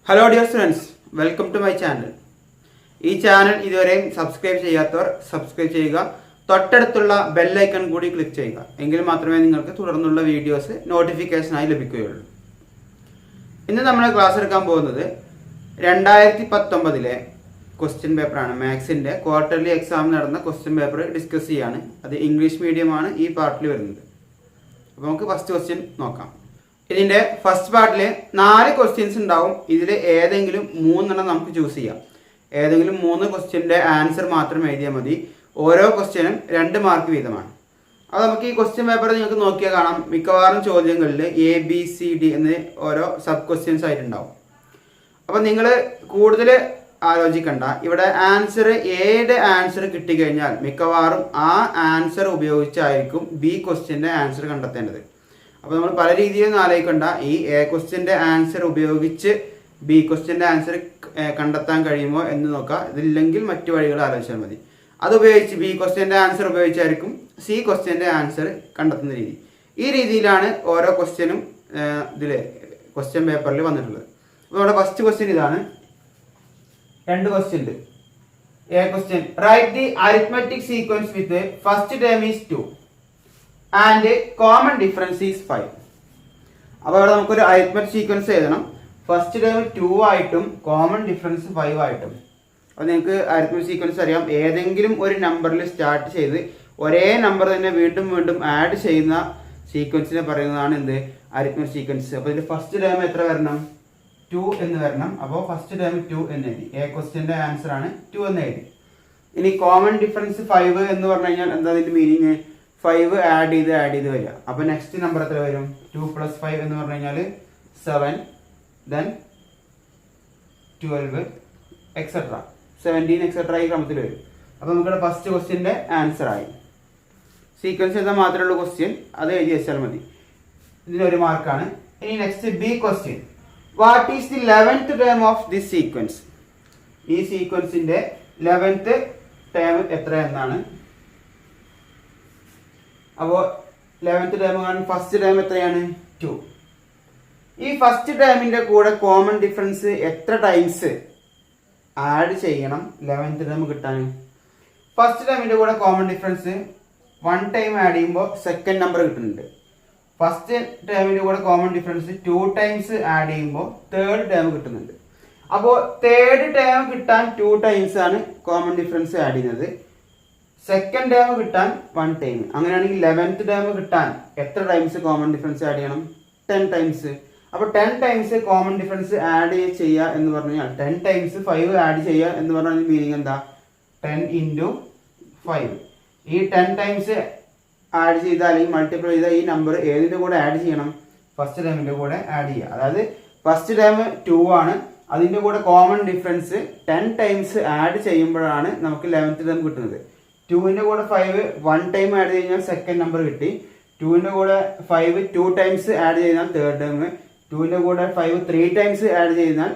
Hello dear students, welcome to my channel. ഈ channel ഇതുവരെയും subscribe ചെയ്യാത്തവർ സബ്സ്ക്രൈബ് ചെയ്യുക. തൊട്ടടുത്തുള്ള ബെല്ലൈക്കൺ കൂടി ക്ലിക്ക് ചെയ്യുക. എങ്കിൽ മാത്രമേ നിങ്ങൾക്ക് തുടർന്നുള്ള വീഡിയോസ് നോട്ടിഫിക്കേഷനായി ലഭിക്കുകയുള്ളൂ. ഇന്ന് നമ്മൾ ക്ലാസ് എടുക്കാൻ പോകുന്നത് 2019 ക്വസ്റ്റ്യൻ പേപ്പറാണ്. മാത്സിൻ്റെ ക്വാർട്ടർലി എക്സാം നടന്ന ക്വസ്റ്റ്യൻ പേപ്പർ ഡിസ്കസ് ചെയ്യാണ്. അത് ഇംഗ്ലീഷ് മീഡിയമാണ് ഈ പാർട്ടിൽ വരുന്നത്. അപ്പോൾ നമുക്ക് ഫസ്റ്റ് ക്വസ്റ്റ്യൻ നോക്കാം. ഇതിൻ്റെ ഫസ്റ്റ് പാർട്ടിൽ 4 ക്വസ്റ്റ്യൻസ് ഉണ്ടാവും. ഇതിൽ ഏതെങ്കിലും 3 നമുക്ക് ചൂസ് ചെയ്യാം. ഏതെങ്കിലും 3 ക്വസ്റ്റ്യൻ്റെ ആൻസർ മാത്രം എഴുതിയാൽ മതി. ഓരോ ക്വസ്റ്റ്യനും 2 മാർക്ക് വീതമാണ്. അപ്പോൾ നമുക്ക് ഈ ക്വസ്റ്റ്യൻ പേപ്പർ നിങ്ങൾക്ക് നോക്കിയാൽ കാണാം, മിക്കവാറും ചോദ്യങ്ങളിൽ ABCD എന്ന് ഓരോ സബ് ക്വസ്റ്റ്യൻസ് ആയിട്ടുണ്ടാവും. അപ്പോൾ നിങ്ങൾ കൂടുതൽ ആലോചിക്കണ്ട. ഇവിടെ ആൻസർ എയുടെ ആൻസർ കിട്ടിക്കഴിഞ്ഞാൽ മിക്കവാറും ആ ആൻസർ ഉപയോഗിച്ചായിരിക്കും B ക്വസ്റ്റ്യൻ്റെ ആൻസർ കണ്ടെത്തേണ്ടത്. അപ്പോൾ നമ്മൾ പല രീതിയിലൊന്നും ആലോചിക്കണ്ട. ഈ A ക്വസ്റ്റ്യൻ്റെ ആൻസർ ഉപയോഗിച്ച് B ക്വസ്റ്റ്യൻ്റെ ആൻസർ കണ്ടെത്താൻ കഴിയുമോ എന്ന് നോക്കുക. ഇതില്ലെങ്കിൽ മറ്റു വഴികൾ ആലോചിച്ചാൽ മതി. അത് ഉപയോഗിച്ച് B ക്വസ്റ്റ്യൻ്റെ ആൻസർ ഉപയോഗിച്ചായിരിക്കും C ക്വസ്റ്റ്യൻ്റെ ആൻസർ കണ്ടെത്തുന്ന രീതി. ഈ രീതിയിലാണ് ഓരോ ക്വസ്റ്റ്യനും ഇതിൽ ക്വസ്റ്റ്യൻ പേപ്പറിൽ വന്നിട്ടുള്ളത്. അപ്പോൾ നമ്മുടെ ഫസ്റ്റ് ക്വസ്റ്റ്യൻ ഇതാണ്. 2 ക്വസ്റ്റ്യൻ ഉണ്ട്. A question, write the arithmetic sequence with first term is 2 and common difference is 5. അപ്പോൾ ഇവിടെ നമുക്കൊരു അരിത്മെറ്റിക് സീക്വൻസ് എഴുതണം. ഫസ്റ്റ് ടേം 2 ആയിട്ടും കോമൺ ഡിഫറൻസ് 5 ആയിട്ടും. അപ്പോൾ നിങ്ങൾക്ക് അരിത്മെറ്റിക് സീക്വൻസ് അറിയാം. ഏതെങ്കിലും ഒരു നമ്പറിൽ സ്റ്റാർട്ട് ചെയ്ത് ഒരേ നമ്പർ തന്നെ വീണ്ടും വീണ്ടും ആഡ് ചെയ്യുന്ന സീക്വൻസിനെ പറയുന്നതാണ് എന്ത്, അരിത്മെറ്റിക് സീക്വൻസ്. അപ്പോൾ ഇതിൽ ഫസ്റ്റ് ടേം എത്ര വരണം? 2 എന്ന് വരണം. അപ്പോൾ ഫസ്റ്റ് ടേം 2 എന്ന് എഴുതി. A ക്വസ്റ്റ്യൻ്റെ ആൻസർ ആണ് 2 എന്ന് എഴുതി. ഇനി കോമൺ ഡിഫറൻസ് 5 എന്ന് പറഞ്ഞു കഴിഞ്ഞാൽ എന്താ അതിൻ്റെ മീനിങ്? 5 ആഡ് ചെയ്ത് വരിക. അപ്പോൾ നെക്സ്റ്റ് നമ്പർ എത്ര വരും? 2 + 5 എന്ന് പറഞ്ഞു കഴിഞ്ഞാൽ 7, ദെൻ 12 എക്സെട്ര 17 എക്സെട്ര ഈ ക്രമത്തിൽ വരും. അപ്പോൾ നമുക്കിവിടെ ഫസ്റ്റ് ക്വസ്റ്റ്യൻ്റെ ആൻസർ ആയി. സീക്വൻസ് ചെയ്താൽ മാത്രമേ ഉള്ളൂ ക്വസ്റ്റ്യൻ, അത് എഴുതി വെച്ചാൽ മതി. ഇതിനൊരു മാർക്കാണ്. ഇനി next B question, what is the 11th term of this sequence? ഈ സീക്വൻസിൻ്റെ 11th ടേം എത്ര എന്നാണ്. അപ്പോൾ 11th ടേം കാണും. ഫസ്റ്റ് ടേം എത്രയാണ്? 2. ഈ ഫസ്റ്റ് ടേമിൻ്റെ കൂടെ കോമൺ ഡിഫറൻസ് എത്ര ടൈംസ് ആഡ് ചെയ്യണം 11th ടേം കിട്ടാൻ? ഫസ്റ്റ് ടേമിൻ്റെ കൂടെ കോമൺ ഡിഫറൻസ് 1 ടൈം ആഡ് ചെയ്യുമ്പോൾ സെക്കൻഡ് നമ്പർ കിട്ടുന്നുണ്ട്. ഫസ്റ്റ് ടേമിൻ്റെ കൂടെ കോമൺ ഡിഫറൻസ് 2 ടൈംസ് ആഡ് ചെയ്യുമ്പോൾ തേർഡ് ടേം കിട്ടുന്നുണ്ട്. അപ്പോൾ തേർഡ് ടേം കിട്ടാൻ 2 ടൈംസ് ആണ് കോമൺ ഡിഫറൻസ് ആഡ് ചെയ്യുന്നത്. സെക്കൻഡ് ടേം കിട്ടാൻ 1 ടൈം. അങ്ങനെയാണെങ്കിൽ 11th ടേം കിട്ടാൻ എത്ര ടൈംസ് കോമൺ ഡിഫറൻസ് ആഡ് ചെയ്യണം? 10 ടൈംസ്. അപ്പോൾ 10 ടൈംസ് കോമൺ ഡിഫറൻസ് ആഡ് ചെയ്യുക എന്ന് പറഞ്ഞു കഴിഞ്ഞാൽ 10 ടൈംസ് 5 ആഡ് ചെയ്യുക എന്ന് പറഞ്ഞാൽ മീനിങ് എന്താ? 10 × 5. ഈ 10 ടൈംസ് ആഡ് ചെയ്താൽ, അല്ലെങ്കിൽ മൾട്ടിപ്ലൈ ചെയ്താൽ ഈ നമ്പർ ഏതിൻ്റെ കൂടെ ആഡ് ചെയ്യണം? ഫസ്റ്റ് ടേമിൻ്റെ കൂടെ ആഡ് ചെയ്യുക. അതായത് ഫസ്റ്റ് ടേം 2 ആണ്, അതിൻ്റെ കൂടെ കോമൺ ഡിഫറൻസ് 10 ടൈംസ് ആഡ് ചെയ്യുമ്പോഴാണ് നമുക്ക് 11th ടേം കിട്ടുന്നത്. 2ൻ്റെ കൂടെ 5 1 ടൈം ആഡ് കഴിഞ്ഞാൽ സെക്കൻഡ് നമ്പർ കിട്ടി. 2ൻ്റെ കൂടെ 5 2 ടൈംസ് ആഡ് ചെയ്താൽ തേർഡ് ടേം. 2ൻ്റെ കൂടെ 5 3 ടൈംസ് ആഡ് ചെയ്താൽ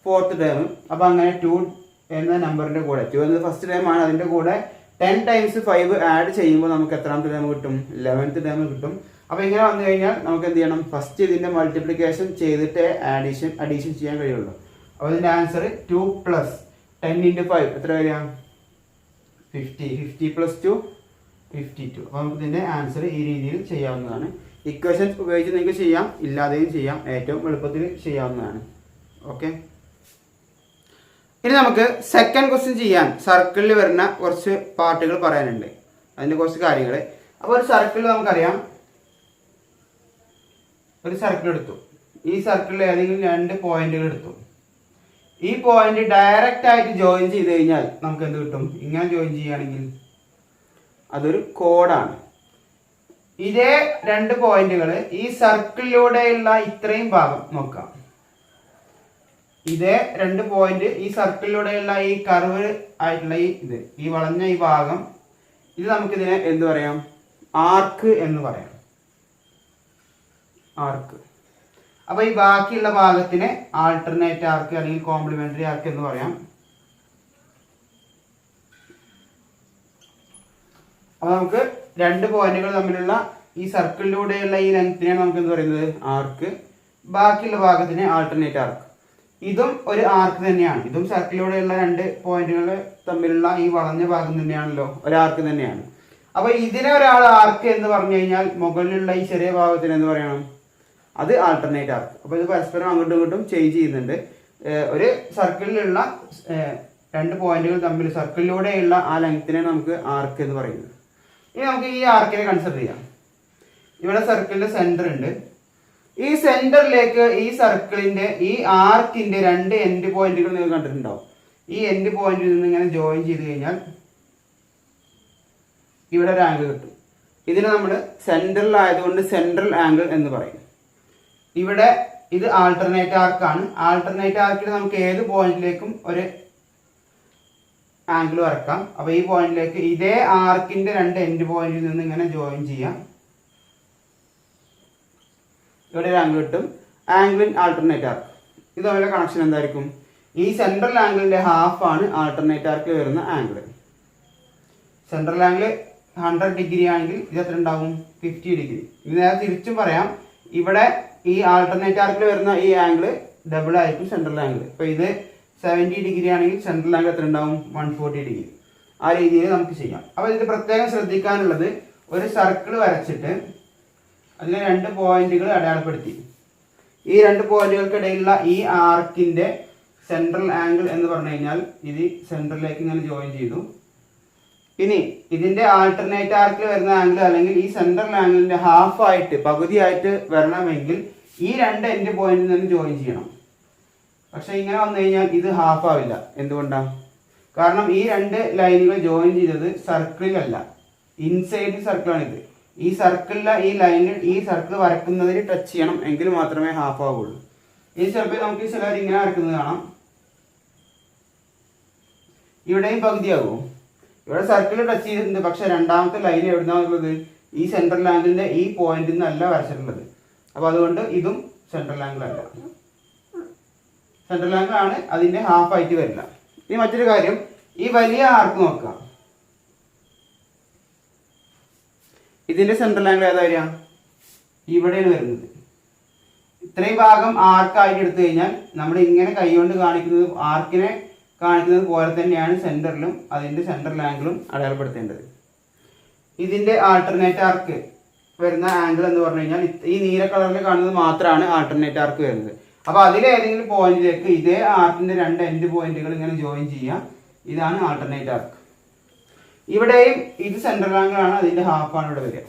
ഫോർത്ത് ടേം. അപ്പോൾ അങ്ങനെ 2 എന്ന നമ്പറിൻ്റെ കൂടെ, 2 എന്നത് ഫസ്റ്റ് ടൈം ആണ്, അതിൻ്റെ കൂടെ 10 ടൈംസ് 5 ആഡ് ചെയ്യുമ്പോൾ നമുക്ക് എത്രാമത്തെ ടേം കിട്ടും? 11th ടേം കിട്ടും. അപ്പോൾ ഇങ്ങനെ വന്നു കഴിഞ്ഞാൽ നമുക്ക് എന്ത് ചെയ്യണം? ഫസ്റ്റ് ഇതിൻ്റെ മൾട്ടിപ്ലിക്കേഷൻ ചെയ്തിട്ട് അഡീഷൻ ചെയ്യാൻ കഴിയുള്ളൂ. അപ്പോൾ ഇതിൻ്റെ ആൻസർ 2 + 10 × 5 എത്ര വരിക? 50. 50 + 2 52. അപ്പോൾ നമുക്ക് ഇതിൻ്റെ ആൻസർ ഈ രീതിയിൽ ചെയ്യാവുന്നതാണ്. ഇക്വേഷൻസ് ഉപയോഗിച്ച് നിങ്ങൾക്ക് ചെയ്യാം, ഇല്ലാതെയും ചെയ്യാം. ഏറ്റവും എളുപ്പത്തിൽ ചെയ്യാവുന്നതാണ്. ഓക്കെ, ഇനി നമുക്ക് സെക്കൻഡ് ക്വസ്റ്റ്യൻ ചെയ്യാൻ സർക്കിളിൽ വരുന്ന കുറച്ച് പാർട്ടുകൾ പറയാനുണ്ട്. അതിൻ്റെ കുറച്ച് കാര്യങ്ങൾ. അപ്പോൾ ഒരു സർക്കിളിൽ നമുക്കറിയാം, ഒരു സർക്കിൾ എടുത്തു. ഈ സർക്കിളിൽ ഏതെങ്കിലും 2 പോയിന്റുകൾ എടുത്തു. ഈ പോയിന്റ് ഡയറക്റ്റ് ആയിട്ട് ജോയിൻ ചെയ്ത് കഴിഞ്ഞാൽ നമുക്ക് എന്ത് കിട്ടും? ഇങ്ങനെ ജോയിൻ ചെയ്യുകയാണെങ്കിൽ അതൊരു കോഡാണ്. ഇതേ 2 പോയിന്റുകൾ ഈ സർക്കിളിലൂടെയുള്ള ഇത്രയും ഭാഗം നോക്കാം. ഇതേ 2 പോയിന്റ് ഈ സർക്കിളിലൂടെയുള്ള ഈ കർവ് ആയിട്ടുള്ള ഈ വളഞ്ഞ ഈ ഭാഗം, ഇത് നമുക്കിതിനെ എന്ത് പറയാം? ആർക്ക് എന്ന് പറയാം. ആർക്ക്. അപ്പോൾ ഈ ബാക്കിയുള്ള ഭാഗത്തിന് ആൾട്ടർനേറ്റ് ആർക്ക് അല്ലെങ്കിൽ കോംപ്ലിമെന്ററി ആർക്ക് എന്ന് പറയാം. അപ്പോൾ നമുക്ക് 2 പോയിന്റുകൾ തമ്മിലുള്ള ഈ സർക്കിളിലൂടെയുള്ള ഈ ലെങ്ത്തിനെയാണ് നമുക്ക് എന്ത് പറയുന്നത്? ആർക്ക്. ബാക്കിയുള്ള ഭാഗത്തിന് ആൾട്ടർനേറ്റ് ആർക്ക്. ഇതും ഒരു ആർക്ക് തന്നെയാണ്. ഇതും സർക്കിളിലൂടെയുള്ള രണ്ട് പോയിന്റുകൾ തമ്മിലുള്ള ഈ വളഞ്ഞ ഭാഗം തന്നെയാണല്ലോ, ഒരു ആർക്ക് തന്നെയാണ്. അപ്പൊ ഇതിനെ ഒരാൾ ആർക്ക് എന്ന് പറഞ്ഞു കഴിഞ്ഞാൽ മുകളിലുള്ള ഈ ചെറിയ ഭാഗത്തിന് എന്ത് പറയണം? അത് ആൾട്ടർനേറ്റ് ആർക്ക്. അപ്പൊ ഇത് പരസ്പരം അങ്ങോട്ടും ഇങ്ങോട്ടും ചേഞ്ച് ചെയ്യുന്നുണ്ട്. ഒരു സർക്കിളിലുള്ള രണ്ട് പോയിന്റുകൾ തമ്മിൽ സർക്കിളിലൂടെയുള്ള ആ ലെങ്ത്തിനെ നമുക്ക് ആർക്ക് എന്ന് പറയുന്നത്. ഇനി നമുക്ക് ഈ ആർക്കിനെ കൺസിഡർ ചെയ്യാം. ഇവിടെ സർക്കിളിന്റെ സെന്റർ ഉണ്ട്. ഈ സെന്ററിലേക്ക് ഈ സർക്കിളിന്റെ ഈ ആർക്കിന്റെ രണ്ട് എൻഡ് പോയിന്റുകൾ നിങ്ങൾ കണ്ടിട്ടുണ്ടാവും. ഈ എൻഡ് പോയിന്റിൽ നിന്ന് ഇങ്ങനെ ജോയിൻ ചെയ്ത് കഴിഞ്ഞാൽ ഇവിടെ ഒരു ആംഗിൾ കിട്ടും. ഇതിനെ നമ്മൾ സെൻട്രലായതുകൊണ്ട് സെൻട്രൽ ആംഗിൾ എന്ന് പറയും. ഇവിടെ ഇത് ആൾട്ടർനേറ്റ് ആർക്കാണ്. ആൾട്ടർനേറ്റ് ആർക്കിൽ നമുക്ക് ഏത് പോയിന്റിലേക്കും ഒരു ആംഗിൾ വരക്കാം. അപ്പൊ ഈ പോയിന്റിലേക്ക് ഇതേ ആർക്കിന്റെ രണ്ട് എൻഡ് പോയിന്റിൽ നിന്ന് ഇങ്ങനെ ജോയിൻ ചെയ്യാം. ഇവിടെ ഒരു ആംഗിൾ കിട്ടും. ആംഗിൾ ഇൻ ആൾട്ടർനേറ്റ് ആർക്ക്. ഇത് തമ്മിലുള്ള കണക്ഷൻ എന്തായിരിക്കും? ഈ സെൻട്രൽ ആംഗിളിന്റെ ഹാഫ് ആണ് ആൾട്ടർനേറ്റ് ആർക്കിൽ വരുന്ന ആംഗിൾ. സെൻട്രൽ ആംഗിൾ 100 ഡിഗ്രി ആണെങ്കിൽ ഇത് എത്ര ഉണ്ടാവും? 50 ഡിഗ്രി. ഇത് നേരെ തിരിച്ചും പറയാം. ഇവിടെ ഈ ആൾട്ടർനേറ്റ് ആർക്കിൽ വരുന്ന ഈ ആംഗിൾ ഡബിൾ ആയിരിക്കും സെൻട്രൽ ആംഗിൾ. ഇപ്പൊ ഇത് 70 ഡിഗ്രി ആണെങ്കിൽ സെൻട്രൽ ആംഗിൾ എത്ര ഉണ്ടാവും? 140 ഡിഗ്രി. ആ രീതിയിൽ നമുക്ക് ചെയ്യാം. അപ്പൊ ഇത് പ്രത്യേകം ശ്രദ്ധിക്കാനുള്ളത്, ഒരു സർക്കിൾ വരച്ചിട്ട് അതിലെ രണ്ട് പോയിന്റുകൾ അടയാളപ്പെടുത്തി. ഈ രണ്ട് പോയിന്റുകൾക്കിടയിലുള്ള ഈ ആർക്കിന്റെ സെൻട്രൽ ആംഗിൾ എന്ന് പറഞ്ഞു കഴിഞ്ഞാൽ ഇത് സെൻട്രലിലേക്ക് ഇങ്ങനെ ജോയിൻ ചെയ്തു. ഇനി ഇതിന്റെ ആൾട്ടർനേറ്റ് ആർക്കിൽ വരുന്ന ആംഗിൾ അല്ലെങ്കിൽ ഈ സെൻട്രൽ ആംഗിളിന്റെ ഹാഫ് ആയിട്ട് പകുതിയായിട്ട് വരണമെങ്കിൽ ഈ രണ്ട് എൻഡ് പോയിന്റിൽ നിന്ന് ജോയിൻ ചെയ്യണം. പക്ഷെ ഇങ്ങനെ വന്നു കഴിഞ്ഞാൽ ഇത് ഹാഫ് ആവില്ല. എന്തുകൊണ്ടാണ്? കാരണം ഈ രണ്ട് ലൈനുകൾ ജോയിൻ ചെയ്തത് സർക്കിളിലല്ല, ഇൻസൈഡ് സർക്കിളാണിത്. ഈ സർക്കിളിലെ ഈ ലൈനിൽ ഈ സർക്കിൾ വരക്കുന്നതിന് ടച്ച് ചെയ്യണം, എങ്കിൽ മാത്രമേ ഹാഫ് ആവുള്ളൂ. ഈ ചിലപ്പോൾ നമുക്ക് ചിലർ ഇങ്ങനെ വരക്കുന്നത് കാണാം. ഇവിടെയും പകുതിയാകുമോ? ഇവിടെ സർക്കിൾ ടച്ച് ചെയ്തിട്ടുണ്ട്, പക്ഷെ രണ്ടാമത്തെ ലൈൻ എവിടുന്നാണുള്ളത്? ഈ സെൻട്രൽ ആംഗിളിന്റെ ഈ പോയിന്റിൽ നിന്നല്ല വരച്ചിട്ടുള്ളത്. അപ്പൊ അതുകൊണ്ട് ഇതും സെൻട്രൽ ആംഗിൾ അല്ല. സെൻട്രൽ ആംഗിൾ ആണ്, അതിന്റെ ഹാഫ് ആയിട്ട് വരില്ല. ഇനി മറ്റൊരു കാര്യം, ഈ വലിയ ആർക്ക് നോക്കാം. ഇതിന്റെ സെൻട്രൽ ആംഗിൾ ഏതാ വരിക? ഇവിടെയാണ് വരുന്നത്. ഇത്രയും ഭാഗം ആർക്കായിട്ട് എടുത്തു കഴിഞ്ഞാൽ നമ്മൾ ഇങ്ങനെ കൈകൊണ്ട് കാണിക്കുന്നത്, ആർക്കിനെ കാണിക്കുന്നത് പോലെ തന്നെയാണ് സെന്ററിലും അതിന്റെ സെൻട്രൽ ആംഗിളും അടയാളപ്പെടുത്തേണ്ടത്. ഇതിന്റെ ആൾട്ടർനേറ്റ് ആർക്ക് വരുന്ന ആംഗിൾ എന്ന് പറഞ്ഞു കഴിഞ്ഞാൽ ഈ നീല കളറിൽ കാണുന്നത് മാത്രമാണ് ആൾട്ടർനേറ്റ് ആർക്ക് വരുന്നത്. അപ്പൊ അതിലേതെങ്കിലും പോയിന്റിലേക്ക് ഇതേ ആർക്കിന്റെ രണ്ട് എൻഡ് പോയിന്റുകൾ ഇങ്ങനെ ജോയിൻ ചെയ്യാം. ഇതാണ് ആൾട്ടർനേറ്റ് ആർക്ക്. ഇവിടെയും ഇത് സെൻട്രൽ ആംഗിൾ ആണ്, അതിന്റെ ഹാഫ് ആണ് ഇവിടെ വരിക.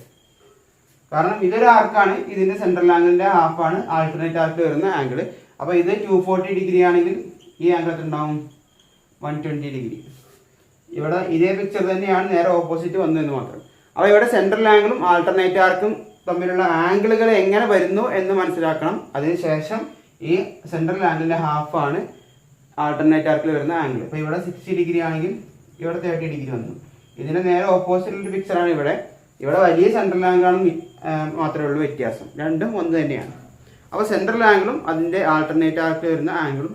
കാരണം ഇതൊരു ആർക്കാണ്, ഇതിന്റെ സെൻട്രൽ ആംഗിളിന്റെ ഹാഫ് ആണ് ആൾട്ടർനേറ്റ് ആർക്കിൽ വരുന്ന ആംഗിൾ. അപ്പൊ ഇത് 240 ഡിഗ്രി ആണെങ്കിൽ ഈ ആംഗിൾ എത്ര ഉണ്ടാവും? 120 ഡിഗ്രി. ഇവിടെ ഇതേ പിക്ചർ തന്നെയാണ്, നേരെ ഓപ്പോസിറ്റ് വന്നതെന്ന് മാത്രം. അപ്പോൾ ഇവിടെ സെൻട്രൽ ആംഗിളും ആൾട്ടർനേറ്റ് ആർക്കും തമ്മിലുള്ള ആംഗിളുകൾ എങ്ങനെ വരുന്നു എന്ന് മനസ്സിലാക്കണം. അതിനുശേഷം ഈ സെൻട്രൽ ആംഗിളിന്റെ ഹാഫ് ആണ് ആൾട്ടർനേറ്റ് ആർക്കിൽ വരുന്ന ആംഗിൾ. ഇപ്പോൾ ഇവിടെ 60 ഡിഗ്രി ആണെങ്കിൽ ഇവിടെ 30 ഡിഗ്രി വന്നു. ഇതിന്റെ നേരെ ഓപ്പോസിറ്റ് പിക്ചറാണ് ഇവിടെ. ഇവിടെ വലിയ സെൻട്രൽ ആംഗിളാണ് മാത്രമേ ഉള്ളൂ വ്യത്യാസം. രണ്ടും ഒന്ന് തന്നെയാണ്. അപ്പോൾ സെൻട്രൽ ആംഗിളും അതിന്റെ ആൾട്ടർനേറ്റ് ആർക്കിൽ വരുന്ന ആംഗിളും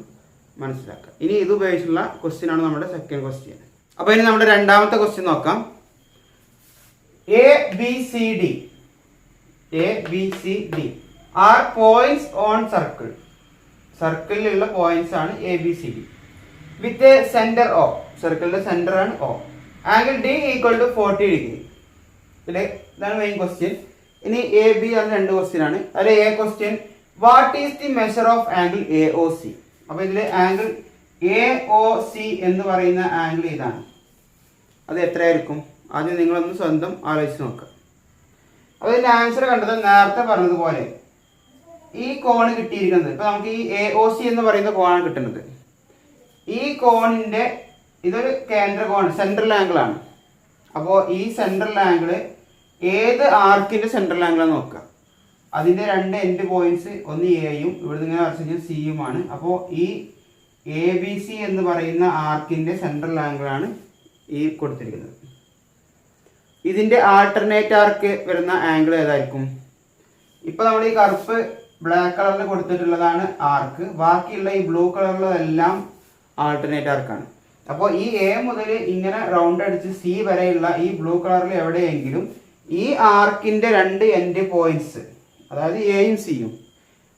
മനസ്സിലാക്കുക. ഇനി ഇത് ഉപയോഗിച്ചുള്ള ക്വസ്റ്റ്യൻ ആണ് നമ്മുടെ സെക്കൻഡ് ക്വസ്റ്റ്യൻ. അപ്പോൾ ഇനി നമ്മുടെ രണ്ടാമത്തെ ക്വസ്റ്റ്യൻ നോക്കാം. ABCD are points on circle. സർക്കിളിലുള്ള പോയിന്റ്സ് ആണ് ABCD. With a centre O. സർക്കിളിന്റെ സെന്റർ ആണ് O. Angle D equal to 40 degree. ഇതാണ് മെയിൻ ക്വസ്റ്റ്യൻ. ഇനി AB ആണ് രണ്ട് ക്വസ്റ്റ്യൻ ആണ്. അതിൽ A question, what is the measure of angle AOC. അപ്പൊ ഇതില് ആംഗിൾ AOC എന്ന് പറയുന്ന ആംഗിൾ ഇതാണ്. അത് എത്രയായിരിക്കും? ആദ്യം നിങ്ങളൊന്ന് സ്വന്തം ആലോചിച്ച് നോക്കുക. അപ്പൊ ഇതിന്റെ ആൻസർ കണ്ടത് നേരത്തെ പറഞ്ഞതുപോലെ ഈ കോണ് കിട്ടിയിരിക്കുന്നത്. ഇപ്പൊ നമുക്ക് ഈ AOC എന്ന് പറയുന്ന കോണാണ് കിട്ടുന്നത്. ഈ കോണിന്റെ ഇതൊരു കേന്ദ്ര കോൺ, സെൻട്രൽ ആംഗിൾ ആണ്. അപ്പോൾ ഈ സെൻട്രൽ ആംഗിൾ ഏത് ആർക്കിന്റെ സെൻട്രൽ ആംഗിൾ ആണ് നോക്കുക. അതിന്റെ രണ്ട് എൻഡ് പോയിന്റ്സ് ഒന്ന് എയും ഇവിടെ നിന്ന് വരച്ചു സിയുമാണ്. അപ്പോൾ ഈ ABC എന്ന് പറയുന്ന ആർക്കിന്റെ സെൻട്രൽ ആംഗിൾ ആണ് ഈ കൊടുത്തിരിക്കുന്നത്. ഇതിന്റെ ആൾട്ടർനേറ്റ് ആർക്ക് വരുന്ന ആംഗിൾ ഏതായിരിക്കും? ഇപ്പൊ നമ്മൾ ഈ കറുപ്പ് ബ്ലാക്ക് കളറിൽ കൊടുത്തിട്ടുള്ളതാണ് ആർക്ക്. ബാക്കിയുള്ള ഈ ബ്ലൂ കളറിലെല്ലാം ആൾട്ടർനേറ്റ് ആർക്കാണ്. അപ്പോൾ ഈ A മുതൽ ഇങ്ങനെ റൗണ്ട് അടിച്ച് C വരെയുള്ള ഈ ബ്ലൂ കളറിൽ എവിടെയെങ്കിലും ഈ ആർക്കിന്റെ രണ്ട് എൻഡ് പോയിന്റ്സ്, അതായത് എയും സിയും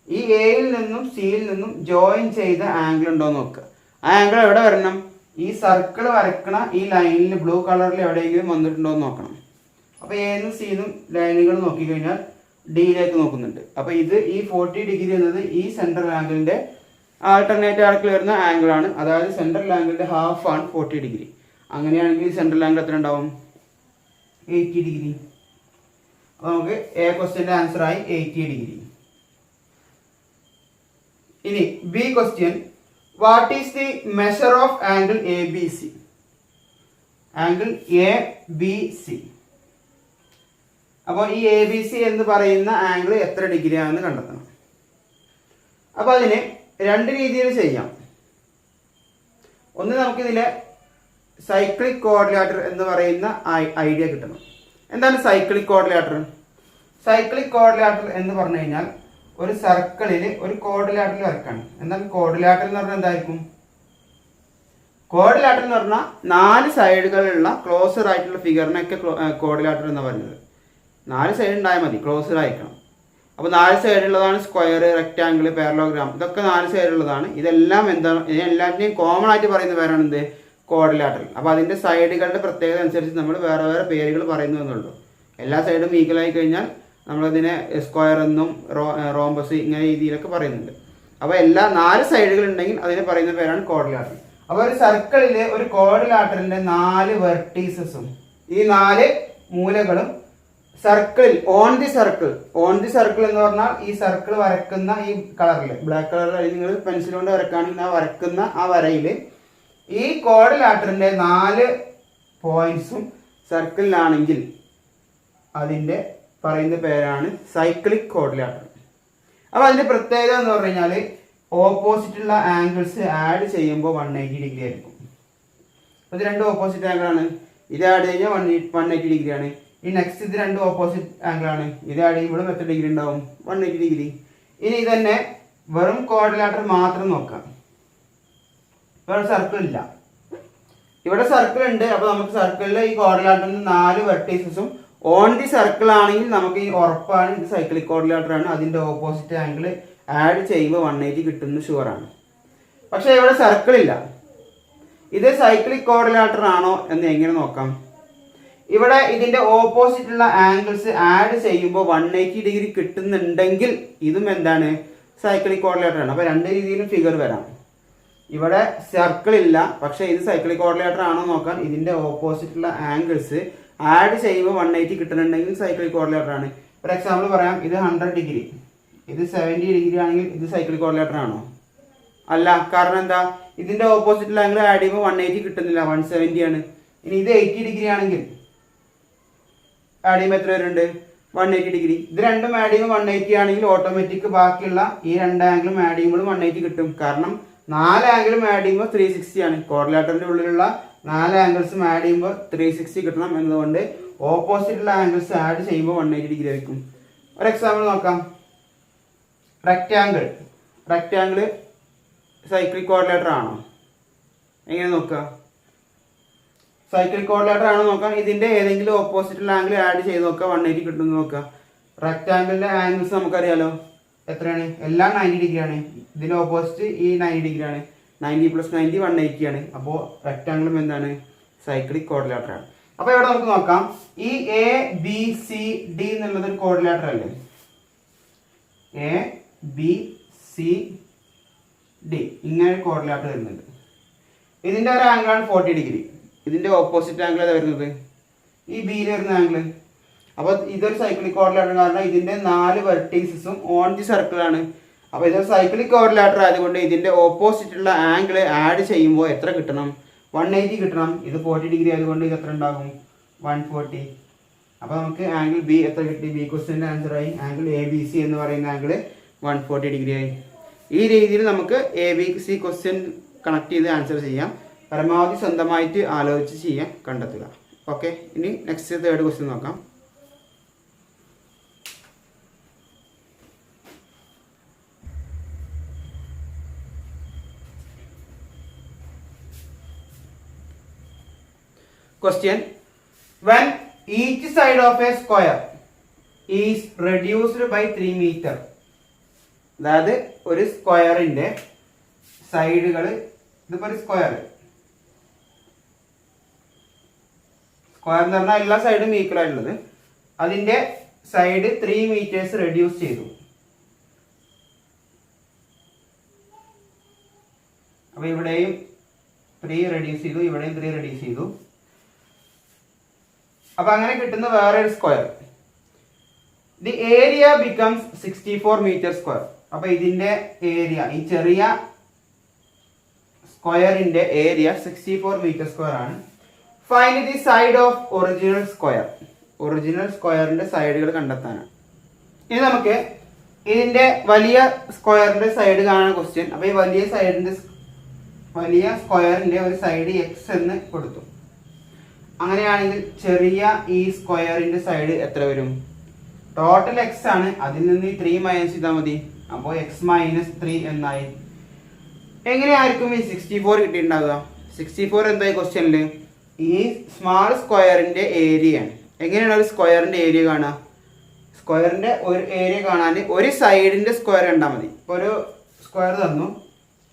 ഈ എയിൽ നിന്നും സിയിൽ നിന്നും ജോയിൻ ചെയ്ത ആംഗിൾ ഉണ്ടോ എന്ന് നോക്കുക. ആ ആംഗിൾ എവിടെ വരണം? ഈ സർക്കിൾ വരക്കണ ഈ ലൈനിൽ ബ്ലൂ കളറിൽ എവിടെയെങ്കിലും വന്നിട്ടുണ്ടോ എന്ന് നോക്കണം. അപ്പോൾ എന്നും സിന്നും ലൈനുകൾ നോക്കിക്കഴിഞ്ഞാൽ ഡിയിലേക്ക് നോക്കുന്നുണ്ട്. അപ്പോൾ ഇത് ഈ 40 ഡിഗ്രി എന്നത് ഈ സെൻട്രൽ ആംഗിളിന്റെ ആൾട്ടർനേറ്റ് ആർക്കിൽ വരുന്ന ആംഗിൾ ആണ്. അതായത് സെൻട്രൽ ആംഗിളിന്റെ ഹാഫ് ആണ് 40 ഡിഗ്രി. അങ്ങനെയാണെങ്കിൽ സെൻട്രൽ ആംഗിൾ എത്ര ഉണ്ടാവും? 80 ഡിഗ്രി. അപ്പോൾ നമുക്ക് എ ക്വസ്റ്റ്യന്റെ ആൻസർ ആയി 80 ഡിഗ്രി. ഇനി B question, what is the measure of angle A B C? Angle A B C. അപ്പോൾ ഈ എ ബി സി എന്ന് പറയുന്ന ആംഗിൾ എത്ര ഡിഗ്രി ആണെന്ന് കണ്ടെത്തണം. അപ്പോൾ അതിന് രണ്ട് രീതിയിൽ ചെയ്യാം. ഒന്ന്, നമുക്കിതിലെ സൈക്ലിക് കോർഡിലേറ്റർ എന്ന് പറയുന്ന ഐഡിയ കിട്ടണം. എന്താണ് സൈക്ലിക് കോർഡിലേറ്റർ? സൈക്ലിക് കോർഡിലേറ്റർ എന്ന് പറഞ്ഞു കഴിഞ്ഞാൽ ഒരു സർക്കിളിൽ ഒരു കോർഡിലേറ്റർ വരക്കാണ്. എന്താണ് കോർഡിലേറ്റർ എന്ന് പറഞ്ഞാൽ? എന്തായിരിക്കും കോർഡിലേറ്റർ എന്ന് പറഞ്ഞാൽ 4 സൈഡുകളുള്ള ക്ലോസർ ആയിട്ടുള്ള ഫിഗറിനൊക്കെ കോർഡിലേറ്റർ എന്ന് പറയുന്നത്. 4 സൈഡ് ഉണ്ടായാൽ മതി, ക്ലോസർ ആയിരിക്കണം. അപ്പോൾ 4 സൈഡുള്ളതാണ് സ്ക്വയർ, റെക്റ്റാങ്കിൾ, പാരലോഗ്രാം. ഇതൊക്കെ 4 സൈഡുള്ളതാണ്. ഇതെല്ലാം എന്താണ്? എല്ലാറ്റിനെയും കോമൺ ആയിട്ട് പറയുന്ന പേരാണ് എന്ത്? കോർഡിലേറ്റർ. അപ്പോൾ അതിന്റെ സൈഡുകളുടെ പ്രത്യേകത അനുസരിച്ച് നമ്മൾ വേറെ വേറെ പേരുകൾ പറയുന്നു എന്നുള്ളൂ. എല്ലാ സൈഡും ഈക്വൽ ആയി കഴിഞ്ഞാൽ നമ്മളതിനെ സ്ക്വയർ എന്നും റോംബസ് ഇങ്ങനെ രീതിയിലൊക്കെ പറയുന്നുണ്ട്. അപ്പോൾ എല്ലാ 4 സൈഡുകൾ ഉണ്ടെങ്കിൽ അതിന് പറയുന്ന പേരാണ് കോർഡിലേറ്റർ. അപ്പോൾ ഒരു സർക്കിളിലെ ഒരു കോർഡിലേറ്ററിന്റെ 4 വെർട്ടീസസും ഈ 4 മൂലകളും സർക്കിളിൽ ഓൺ ദി സർക്കിൾ എന്ന് പറഞ്ഞാൽ ഈ സർക്കിൾ വരക്കുന്ന ഈ കളറിൽ ബ്ലാക്ക് കളറിൽ നിങ്ങൾ പെൻസിൽ കൊണ്ട് വരക്കുകയാണെങ്കിൽ ആ വരക്കുന്ന ആ വരയിൽ ഈ കോർഡിലേറ്ററിന്റെ 4 പോയിന്റ്സും സർക്കിളിലാണെങ്കിൽ അതിന്റെ പറയുന്ന പേരാണ് സൈക്ലിക് കോർഡിലേറ്റർ. അപ്പോൾ അതിന്റെ പ്രത്യേകത എന്ന് പറഞ്ഞു കഴിഞ്ഞാൽ ഓപ്പോസിറ്റുള്ള ആംഗിൾസ് ആഡ് ചെയ്യുമ്പോൾ 180 ഡിഗ്രി ആയിരിക്കും. ഇത് 2 ഓപ്പോസിറ്റ് ആംഗിൾ ആണ്. ഇത് ആഡ് കഴിഞ്ഞാൽ 180 ഡിഗ്രി ആണ്. ഈ നെക്സ്റ്റ് ഇത് 2 ഓപ്പോസിറ്റ് ആംഗിൾ ആണ്. ഇത് ആഡ് ചെയ്യുമ്പോഴും എത്ര ഡിഗ്രി ഉണ്ടാവും? 180 ഡിഗ്രി. ഇനി ഇതന്നെ വെറും കോർഡിലേറ്റർ മാത്രം നോക്കാം. ഇവിടെ സർക്കിൾ ഇല്ല, ഇവിടെ സർക്കിൾ ഉണ്ട്. അപ്പോൾ നമുക്ക് സർക്കിളിലെ ഈ കോർഡിലേറ്ററിന് 4 വെർട്ടീസസും ഓൺ ദി സർക്കിൾ ആണെങ്കിൽ നമുക്ക് ഈ ഉറപ്പാണ് ഇത് സൈക്ലിക് കോർഡിലേറ്റർ ആണ്. അതിന്റെ ഓപ്പോസിറ്റ് ആംഗിൾ ആഡ് ചെയ്യുമ്പോൾ 180 കിട്ടുന്ന ഷുവറാണ്. പക്ഷെ ഇവിടെ സർക്കിൾ ഇല്ല. ഇത് സൈക്ലിക് കോർഡിലേറ്റർ ആണോ എന്ന് എങ്ങനെ നോക്കാം? ഇവിടെ ഇതിന്റെ ഓപ്പോസിറ്റ് ഉള്ള ആംഗിൾസ് ആഡ് ചെയ്യുമ്പോൾ 180 ഡിഗ്രി കിട്ടുന്നുണ്ടെങ്കിൽ ഇതും എന്താണ്? സൈക്ലിക് കോർഡിലേറ്റർ ആണ്. അപ്പോൾ രണ്ട് രീതിയിലും ഫിഗർ വരാം. ഇവിടെ സർക്കിൾ ഇല്ല, പക്ഷെ ഇത് സൈക്ലിക് കോർഡിലേറ്റർ ആണോ നോക്കാൻ ഇതിന്റെ ഓപ്പോസിറ്റ് ഉള്ള ആംഗിൾസ് ആഡ് ചെയ്യുമ്പോൾ 180 കിട്ടുന്നുണ്ടെങ്കിൽ സൈക്ലിക് കോർഡിലേറ്റർ ആണ്. ഫോർ എക്സാമ്പിൾ പറയാം, ഇത് 100 ഡിഗ്രി, ഇത് 70 ഡിഗ്രി ആണെങ്കിൽ ഇത് സൈക്ലിക് കോർഡിലേറ്റർ ആണോ? അല്ല. കാരണം എന്താ? ഇതിന്റെ ഓപ്പോസിറ്റ് ആംഗിൾ ആഡ് ചെയ്യുമ്പോൾ 180 കിട്ടുന്നില്ല, 170 ആണ്. ഇനി ഇത് 80 ഡിഗ്രി ആണെങ്കിൽ ആഡ് ചെയ്യുമ്പോൾ എത്ര വരുന്നുണ്ട്? 180 ഡിഗ്രി. ഇത് രണ്ടും ആഡ് ചെയ്യുമ്പോൾ 180 ആണെങ്കിൽ ഓട്ടോമാറ്റിക് ബാക്കിയുള്ള ഈ 2 ആംഗിളും ആഡ് ചെയ്യുമ്പോൾ 180 കിട്ടും. കാരണം 4 ആംഗിളും ആഡ് ചെയ്യുമ്പോൾ 360 ആണ്. കോർഡിലേറ്ററിന്റെ ഉള്ളിലുള്ള 4 ആംഗിൾസും ആഡ് ചെയ്യുമ്പോൾ 360 കിട്ടണം എന്നതുകൊണ്ട് ഓപ്പോസിറ്റുള്ള ആംഗിൾസ് ആഡ് ചെയ്യുമ്പോൾ 180 ഡിഗ്രി ആയിരിക്കും. ഒരു എക്സാമ്പിൾ നോക്കാം. റെക്റ്റാങ്കിൾ സൈക്ലിക് കോർഡിലേറ്റർ ആണോ? എങ്ങനെ നോക്കുക? സൈക്ലിക് കോർഡിലേറ്റർ ആണോ നോക്കാം. ഇതിന്റെ ഏതെങ്കിലും ഓപ്പോസിറ്റുള്ള ആംഗിൾ ആഡ് ചെയ്ത് നോക്കുക, 180 കിട്ടുമെന്ന് നോക്കുക. റെക്റ്റാങ്കിളിന്റെ ആംഗിൾസ് നമുക്കറിയാലോ എത്രയാണ്? എല്ലാം 90 ഡിഗ്രി ആണ്. ഇതിന്റെ ഓപ്പോസിറ്റ് ഈ 90 ഡിഗ്രി ആണ്. 90 + 90 180 ആണ്. അപ്പോൾ റെക്റ്റാങ്കിളും എന്താണ്? സൈക്ലിക് കോർഡിലേറ്റർ ആണ്. അപ്പോൾ ഇവിടെ നമുക്ക് നോക്കാം. ഈ എ ബി സി ഡി എന്നുള്ളത് ഒരു കോർഡിലേറ്റർ അല്ലേ? എ ബി സി ഡി ഇങ്ങനെ ഒരു കോർഡിലേറ്റർ വരുന്നുണ്ട്. ഇതിന്റെ ഒരു ആംഗിളാണ് 40 ഡിഗ്രി. ഇതിന്റെ ഓപ്പോസിറ്റ് ആംഗിൾ ഏതാ വരുന്നത്? ഈ ബിയിൽ വരുന്ന ആംഗിൾ. അപ്പോൾ ഇതൊരു സൈക്ലിക് കോർഡിലേറ്റർ കാരണം ഇതിന്റെ 4 വെർട്ടീസസും ഓൺ ദി സർക്കിൾ ആണ്. അപ്പോൾ ഇതൊരു സൈക്ലിക് കോർഡിലേറ്റർ ആയതുകൊണ്ട് ഇതിന്റെ ഓപ്പോസിറ്റ് ഉള്ള ആംഗിൾ ആഡ് ചെയ്യുമ്പോൾ എത്ര കിട്ടണം? 180 കിട്ടണം. ഇത് 40 ഡിഗ്രി ആയതുകൊണ്ട് ഇത് എത്ര ഉണ്ടാകും? 140. അപ്പോൾ നമുക്ക് ആംഗിൾ ബി എത്ര കിട്ടി? ബി ക്വസ്റ്റ്യൻ്റെ ആൻസർ ആയി. ആംഗിൾ എ ബി സി എന്ന് പറയുന്ന ആംഗിൾ 140 ഡിഗ്രി ആയി. ഈ രീതിയിൽ നമുക്ക് A B C question connect ചെയ്ത് ആൻസർ ചെയ്യാം. പരമാവധി സ്വന്തമായിട്ട് ആലോചിച്ച് ചെയ്യാം, കണ്ടെത്തുക. ഓക്കെ, ഇനി നെക്സ്റ്റ് തേർഡ് ക്വസ്റ്റ്യൻ നോക്കാം. Question: when each side of a square is reduced by 3 meter, അതായത് ഒരു സ്ക്വയറിന്റെ സൈഡുകൾ, ഇതിപ്പോ ഒരു സ്ക്വയർ എന്ന് പറഞ്ഞാൽ എല്ലാ സൈഡും ഈക്വൽ ആയിട്ടുള്ളത്, അതിന്റെ സൈഡ് 3 മീറ്റേഴ്സ് റെഡ്യൂസ് ചെയ്തു. അപ്പൊ ഇവിടെയും 3 റെഡ്യൂസ് ചെയ്തു, ഇവിടെയും 3 റെഡ്യൂസ് ചെയ്തു. അപ്പൊ അങ്ങനെ കിട്ടുന്ന വേറെ ഒരു square. The area becomes 64 metre square. അപ്പൊ ഇതിന്റെ ഏരിയ, ഈ ചെറിയ സ്ക്വയറിന്റെ ഏരിയ 64 മീറ്റർ സ്ക്വയർ ആണ്. Find the side of original square. Original സ്ക്വയറിന്റെ സൈഡുകൾ കണ്ടെത്താനാണ്. ഇനി നമുക്ക് ഇതിന്റെ വലിയ സ്ക്വയറിന്റെ സൈഡ് കാണാൻ ക്വസ്റ്റ്യൻ. അപ്പൊ ഈ വലിയ സ്ക്വയറിന്റെ ഒരു സൈഡ് എക്സ് എന്ന് കൊടുത്തു. അങ്ങനെയാണെങ്കിൽ ചെറിയ ഈ സ്ക്വയറിന്റെ സൈഡ് എത്ര വരും? ടോട്ടൽ എക്സ് ആണ്, അതിൽ നിന്ന് ഈ 3 മൈനസ് ചെയ്താൽ മതി. അപ്പോൾ എക്സ് മൈനസ് 3 എന്നായി. എങ്ങനെയായിരിക്കും ഈ 64 കിട്ടിയിട്ടുണ്ടാവുക? 64 എന്തായി ക്വസ്റ്റ്യനിൽ? ഈ സ്മാൾ സ്ക്വയറിന്റെ ഏരിയ ആണ്. എങ്ങനെയാണ് ഒരു സ്ക്വയറിന്റെ ഏരിയ കാണുക? സ്ക്വയറിന്റെ ഒരു ഏരിയ കാണാൻ ഒരു സൈഡിന്റെ സ്ക്വയർ കണ്ടാൽ മതി. ഇപ്പോൾ ഒരു സ്ക്വയർ തന്നു,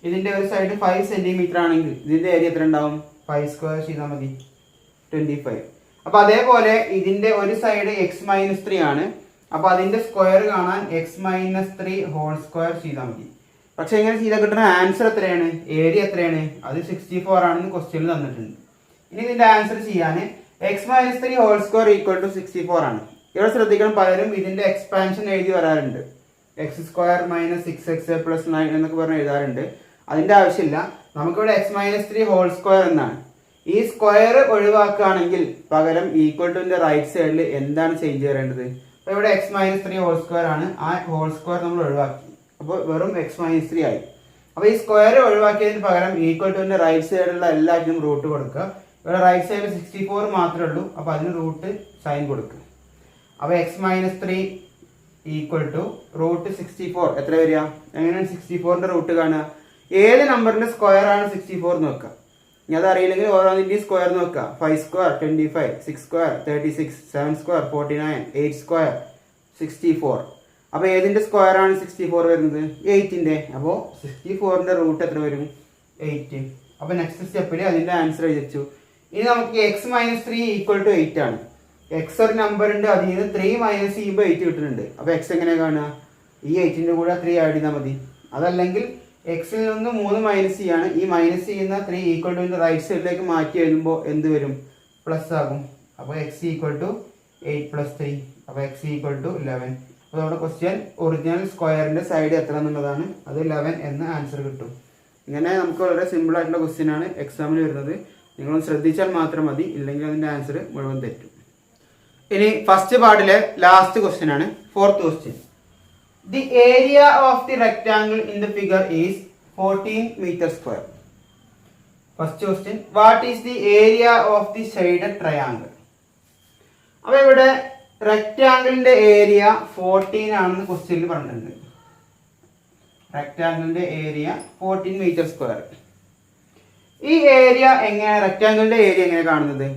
ഇതിന്റെ ഒരു സൈഡ് 5 സെന്റിമീറ്റർ ആണെങ്കിൽ ഇതിന്റെ ഏരിയ എത്ര ഉണ്ടാവും? 5 സ്ക്വയർ ചെയ്താൽ മതി, 25. അപ്പൊ അതേപോലെ ഇതിന്റെ ഒരു സൈഡ് എക്സ് മൈനസ് 3 ആണ്. അപ്പൊ അതിന്റെ സ്ക്വയർ കാണാൻ എക്സ് മൈനസ് 3 ഹോൾ സ്ക്വയർ ചെയ്താൽ മതി. പക്ഷെ എങ്ങനെ ചെയ്താൽ കിട്ടുന്ന ആൻസർ എത്രയാണ്? ഏരിയ എത്രയാണ്? അത് 64 ആണെന്ന് ക്വസ്റ്റ്യനിൽ തന്നിട്ടുണ്ട്. ഇനി ഇതിന്റെ ആൻസർ ചെയ്യാൻ x minus 3 whole square equal to 64 ആണ്. ഇവിടെ ശ്രദ്ധിക്കണം, പലരും ഇതിന്റെ എക്സ്പാൻഷൻ എഴുതി വരാറുണ്ട്. X square minus 6x plus 9 എന്നൊക്കെ പറഞ്ഞ് എഴുതാറുണ്ട്. അതിന്റെ ആവശ്യമില്ല. നമുക്കിവിടെ എക്സ് മൈനസ് 3 ഹോൾ സ്ക്വയർ എന്നാണ്. ഈ സ്ക്വയർ ഒഴിവാക്കുകയാണെങ്കിൽ പകരം ഈക്വൽ ടുവിന്റെ റൈറ്റ് സൈഡിൽ എന്താണ് ചേഞ്ച് ചെയ്യേണ്ടത്? അപ്പൊ ഇവിടെ എക്സ് മൈനസ് 3 ഹോൾ സ്ക്വയർ ആണ്. ആ ഹോൾ സ്ക്വയർ നമ്മൾ ഒഴിവാക്കി, അപ്പോൾ വെറും എക്സ് മൈനസ് 3 ആയി. അപ്പൊ ഈ സ്ക്വയർ ഒഴിവാക്കിയതിന് പകരം ഈക്വൽ ടുവിന്റെ റൈറ്റ് സൈഡിലുള്ള എല്ലാറ്റിനും റൂട്ട് കൊടുക്കുക. ഇവിടെ റൈറ്റ് സൈഡിൽ 64 മാത്രമേ ഉള്ളൂ, അപ്പൊ അതിന് റൂട്ട് സൈൻ കൊടുക്കുക. അപ്പൊ x minus 3 equal to root 64 എത്ര വരിക? എങ്ങനെയാണ് 64ന്റെ റൂട്ട് കാണുക? ഏത് നമ്പറിന്റെ സ്ക്വയർ ആണ് 64 നോക്കുക. ഇനി അത് അറിയില്ലെങ്കിൽ ഓരോന്നിന്റെയും സ്ക്വയർ നോക്കുക. 5 സ്ക്വയർ 25, 6 സ്ക്വയർ 36, 7 സ്ക്വയർ 49, 8 സ്ക്വയർ 64. അപ്പൊ ഏതിന്റെ സ്ക്വയർ ആണ് 64 വരുന്നത്? 8ന്റെ. അപ്പോൾ 64ന്റെ റൂട്ട് എത്ര വരും? 8. അപ്പൊ നെക്സ്റ്റ് സ്റ്റെപ്പിൽ അതിന്റെ ആൻസർ എഴുതിച്ചു. ഇനി നമുക്ക് എക്സ് മൈനസ് 3 ഈക്വൽ ടു 8 ആണ്. എക്സ് ഒരു നമ്പർ ഉണ്ട്, അതിൽ നിന്ന് 3 മൈനസ് ചെയ്യുമ്പോൾ 8 കിട്ടുന്നുണ്ട്. അപ്പൊ എക്സ് എങ്ങനെ കാണുക? ഈ 8ന്റെ കൂടെ 3 ആഡ് ചെയ്താൽ മതി. അതല്ലെങ്കിൽ എക്സിൽ നിന്ന് 3 മൈനസ് ചെയ്യാണ്. ഈ മൈനസ് ചെയ്യുന്ന 3 ഈക്വൽ ടു റൈറ്റ് സൈഡിലേക്ക് മാറ്റി എഴുതുമ്പോൾ എന്ത് വരും? പ്ലസ് ആകും. അപ്പോൾ എക്സ് ഈക്വൽ ടു 8 പ്ലസ് 3. അപ്പോൾ എക്സ് ഈക്വൽ ടു 11. അപ്പോൾ നമ്മുടെ ക്വസ്റ്റ്യൻ ഒറിജിനൽ സ്ക്വയറിന്റെ സൈഡ് എത്ര എന്നുള്ളതാണ്. അത് 11 എന്ന് ആൻസർ കിട്ടും. ഇങ്ങനെ നമുക്ക് വളരെ സിമ്പിൾ ആയിട്ടുള്ള ക്വസ്റ്റ്യൻ ആണ് എക്സാമിന് വരുന്നത്. നിങ്ങളൊന്ന് ശ്രദ്ധിച്ചാൽ മാത്രം മതി, ഇല്ലെങ്കിൽ അതിന്റെ ആൻസർ മുഴുവൻ തെറ്റും. ഇനി ഫസ്റ്റ് പാർട്ടിലെ ലാസ്റ്റ് ക്വസ്റ്റ്യൻ ആണ്, 4th question. The area of the rectangle in the figure is 14 meter square. First question, what is the area of the shaded triangle? അപ്പോൾ ഇവിടെ റെക്റ്റാങ്കിളിന്റെ ഏരിയ 14 ആണെന്ന് ക്വസ്റ്റ്യനിൽ പറഞ്ഞിട്ടുണ്ട്. റെക്റ്റാങ്കിളിന്റെ ഏരിയ 14 മീറ്റർ സ്ക്വയർ. ഈ ഏരിയ എങ്ങനെ, റെക്റ്റാങ്കിളിന്റെ area എങ്ങനെ കാണുന്നത്?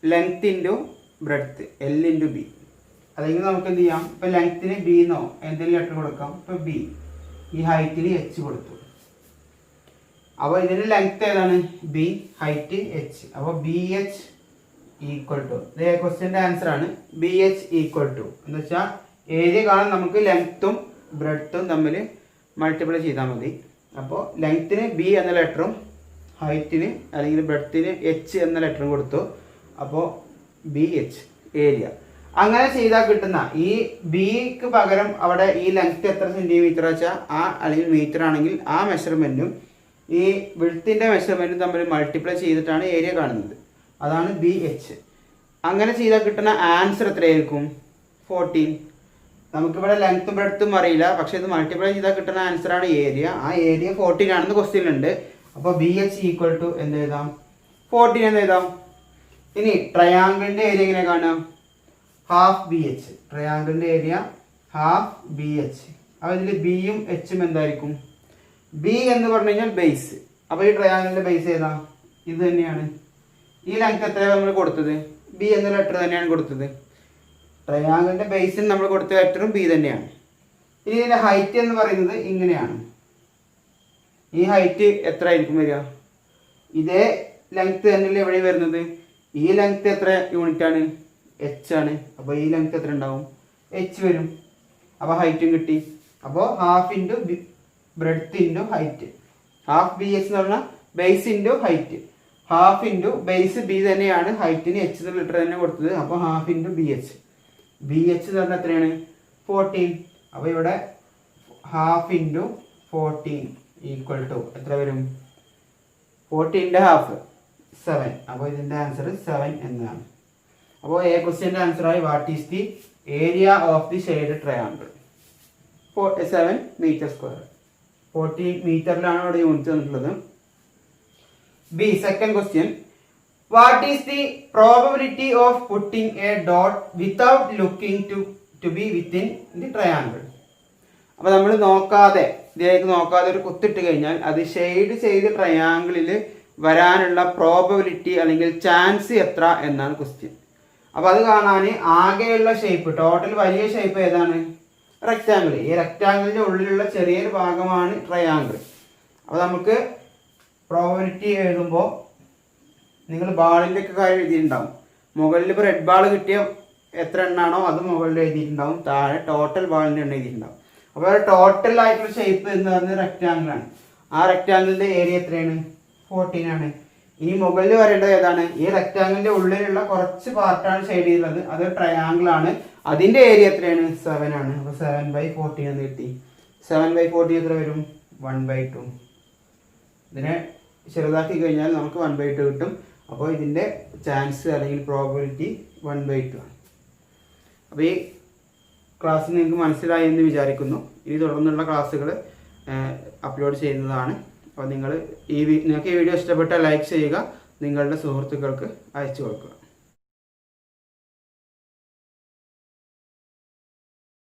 Length into breadth, L into B. അല്ലെങ്കിൽ നമുക്ക് എന്ത് ചെയ്യാം? ഇപ്പൊ ലെങ്ത്തിന് ബി എന്നോ എന്തെങ്കിലും ലെറ്റർ കൊടുക്കാം. ഇപ്പൊ ബി, ഈ ഹൈറ്റിന് എച്ച് കൊടുത്തു. അപ്പോൾ ഇതിന്റെ ലെങ്ത് ഏതാണ്? B, height H. അപ്പോൾ ബി എച്ച് ഈക്വൽ ടു, ഇത് ക്വസ്റ്റ്യന്റെ ആൻസർ ആണ്. ബി എച്ച് ഈക്വൽ ടു എന്ന് വെച്ചാൽ ഏരിയ കാണാൻ നമുക്ക് ലെങ്ത്തും ബ്രെഡ്ത്തും തമ്മിൽ മൾട്ടിപ്ലൈ ചെയ്താൽ മതി. അപ്പോൾ ലെങ്ത്തിന് ബി എന്ന ലെറ്ററും ഹൈറ്റിന് അല്ലെങ്കിൽ ബ്രെഡ്ത്തിന് എച്ച് എന്ന ലെറ്ററും കൊടുത്തു. അപ്പോൾ ബി എച്ച് ഏരിയ. അങ്ങനെ ചെയ്താൽ കിട്ടുന്ന ഈ ബിക്ക് പകരം അവിടെ ഈ ലെങ്ത് എത്ര സെന്റിമീറ്റർ വെച്ചാൽ ആ, അല്ലെങ്കിൽ മീറ്റർ ആണെങ്കിൽ ആ മെഷർമെന്റും ഈ വിഡ്ത്തിന്റെ മെഷർമെന്റും തമ്മിൽ മൾട്ടിപ്ലൈ ചെയ്തിട്ടാണ് ഏരിയ കാണുന്നത്. അതാണ് ബി എച്ച്. അങ്ങനെ ചെയ്താൽ കിട്ടുന്ന ആൻസർ എത്രയായിരിക്കും? 14. നമുക്കിവിടെ ലെങ്ത്തും ബ്രെഡ്ത്തും അറിയില്ല, പക്ഷെ ഇത് മൾട്ടിപ്ലൈ ചെയ്താൽ കിട്ടുന്ന ആൻസർ ആണ് ഏരിയ. ആ ഏരിയ 14 ആണെന്ന് ക്വസ്റ്റ്യൻ ഉണ്ട്. അപ്പോൾ ബി എച്ച് ഈക്വൽ ടു എന്ത് എഴുതാം? 14 എന്ന് എഴുതാം. ഇനി ട്രയാങ്കിളിന്റെ ഏരിയ എങ്ങനെ കാണാം? Half B H. ട്രയാങ്കിളിന്റെ ഏരിയ ഹാഫ് ബി എച്ച്. അപ്പോൾ ഇതിൽ ബിയും എച്ചും എന്തായിരിക്കും? ബി എന്ന് പറഞ്ഞു കഴിഞ്ഞാൽ ബേസ്. അപ്പോൾ ഈ ട്രയാങ്കിളിന്റെ ബേസ് ഏതാ? ഇത് തന്നെയാണ്. ഈ ലെങ്ത് എത്രയാണ് നമ്മൾ കൊടുത്തത്? ബി എന്ന ലെറ്റർ തന്നെയാണ് കൊടുത്തത്. ട്രയാങ്കിളിന്റെ ബേസിന് നമ്മൾ കൊടുത്ത ലെറ്ററും ബി തന്നെയാണ്. ഇനി ഇതിന്റെ ഹൈറ്റ് എന്ന് പറയുന്നത് ഇങ്ങനെയാണ്. ഈ ഹൈറ്റ് എത്ര ആയിരിക്കും വരിക? ഇതേ ലെങ്ത് തന്നെയല്ലേ എവിടെ വരുന്നത്? ഈ ലെങ്ത് എത്ര യൂണിറ്റ് ആണ്? എച്ച് ആണ്. അപ്പോൾ ഈ ലെങ്ത് എത്ര ഉണ്ടാവും? എച്ച് വരും. അപ്പോൾ ഹൈറ്റും കിട്ടി. അപ്പോൾ half into breadth into height. Half B H എന്ന് പറഞ്ഞാൽ base into height. Half into base B തന്നെയാണ് ഹൈറ്റിന് എച്ച് ലിറ്റർ തന്നെ കൊടുത്തത്. അപ്പോൾ half into B H. B H എന്ന് പറഞ്ഞാൽ എത്രയാണ്? 14. അപ്പോൾ ഇവിടെ ഹാഫ് ഇൻറ്റു 14 ഈക്വൽ ടു എത്ര വരും? 14ന്റെ ഹാഫ് 7. അപ്പോൾ ഇതിന്റെ ആൻസർ 7 എന്നതാണ്. അപ്പോൾ എ ക്വസ്റ്റ്യന്റെ ആൻസർ ആയി what is the area of the shaded triangle? 7 metre square. 40 മീറ്ററിലാണ് ഇവിടെ യൂണിറ്റ് തന്നിട്ടുള്ളത്. B second question, what is the probability of putting a dot without looking to be within the triangle? അപ്പോൾ നമ്മൾ നോക്കാതെ ഇതിലേക്ക് നോക്കാതെ ഒരു കുത്തിട്ട് കഴിഞ്ഞാൽ അത് ഷെയ്ഡ് ചെയ്ത് ട്രയാങ്കിളിൽ വരാനുള്ള പ്രോബബിലിറ്റി അല്ലെങ്കിൽ ചാൻസ് എത്ര എന്നാണ് ക്വസ്റ്റ്യൻ. അപ്പോൾ അത് കാണാൻ ആകെയുള്ള ഷേപ്പ്, ടോട്ടൽ വലിയ ഷേപ്പ് ഏതാണ്? റെക്റ്റാങ്കിൾ. ഈ റെക്റ്റാങ്കിളിൻ്റെ ഉള്ളിലുള്ള ചെറിയൊരു ഭാഗമാണ് ട്രയാങ്കിൾ. അപ്പോൾ നമുക്ക് പ്രോബബിലിറ്റി എഴുതുമ്പോൾ നിങ്ങൾ ബാളിൻ്റെ ഒക്കെ കാര്യം എഴുതിയിട്ടുണ്ടാവും. മുകളിൽ ഇപ്പോൾ റെഡ് ബാൾ കിട്ടിയ എത്ര എണ്ണാണോ അത് മുകളിൽ എഴുതിയിട്ടുണ്ടാവും, താഴെ ടോട്ടൽ ബാളിൻ്റെ എണ്ണം എഴുതിയിട്ടുണ്ടാവും. അപ്പോൾ ടോട്ടൽ ആയിട്ടുള്ള ഷേപ്പ് എന്ന് പറയുന്നത് റെക്റ്റാങ്കിൾ ആണ്. ആ റെക്റ്റാങ്കിളിൻ്റെ ഏരിയ എത്രയാണ്? 14 ആണ്. ഇനി മുകളിൽ വരേണ്ടത് ഏതാണ്? ഈ റെക്റ്റാങ്കിളിൻ്റെ ഉള്ളിലുള്ള കുറച്ച് പാർട്ടാണ് ഷെയ്ഡ് ചെയ്തത്, അത് ട്രയാങ്കിൾ ആണ്. അതിൻ്റെ ഏരിയ എത്രയാണ്? 7 ആണ്. അപ്പോൾ 7/14 എന്ന് കിട്ടി. 7/14 എത്ര വരും? 1/2. ഇതിനെ ചെറുതാക്കി കഴിഞ്ഞാൽ നമുക്ക് 1/2 കിട്ടും. അപ്പോൾ ഇതിൻ്റെ ചാൻസ് അല്ലെങ്കിൽ പ്രോബബിലിറ്റി 1/2 ആണ്. അപ്പോൾ ഈ ക്ലാസ് നിങ്ങൾക്ക് മനസ്സിലായി എന്ന് വിചാരിക്കുന്നു. ഇനി തുടർന്നുള്ള ക്ലാസ്സുകൾ അപ്ലോഡ് ചെയ്യുന്നതാണ്. അപ്പോൾ നിങ്ങൾക്ക് ഈ വീഡിയോ ഇഷ്ടപ്പെട്ടാൽ ലൈക്ക് ചെയ്യുക, നിങ്ങളുടെ സുഹൃത്തുക്കൾക്ക് അയച്ചു കൊടുക്കുക.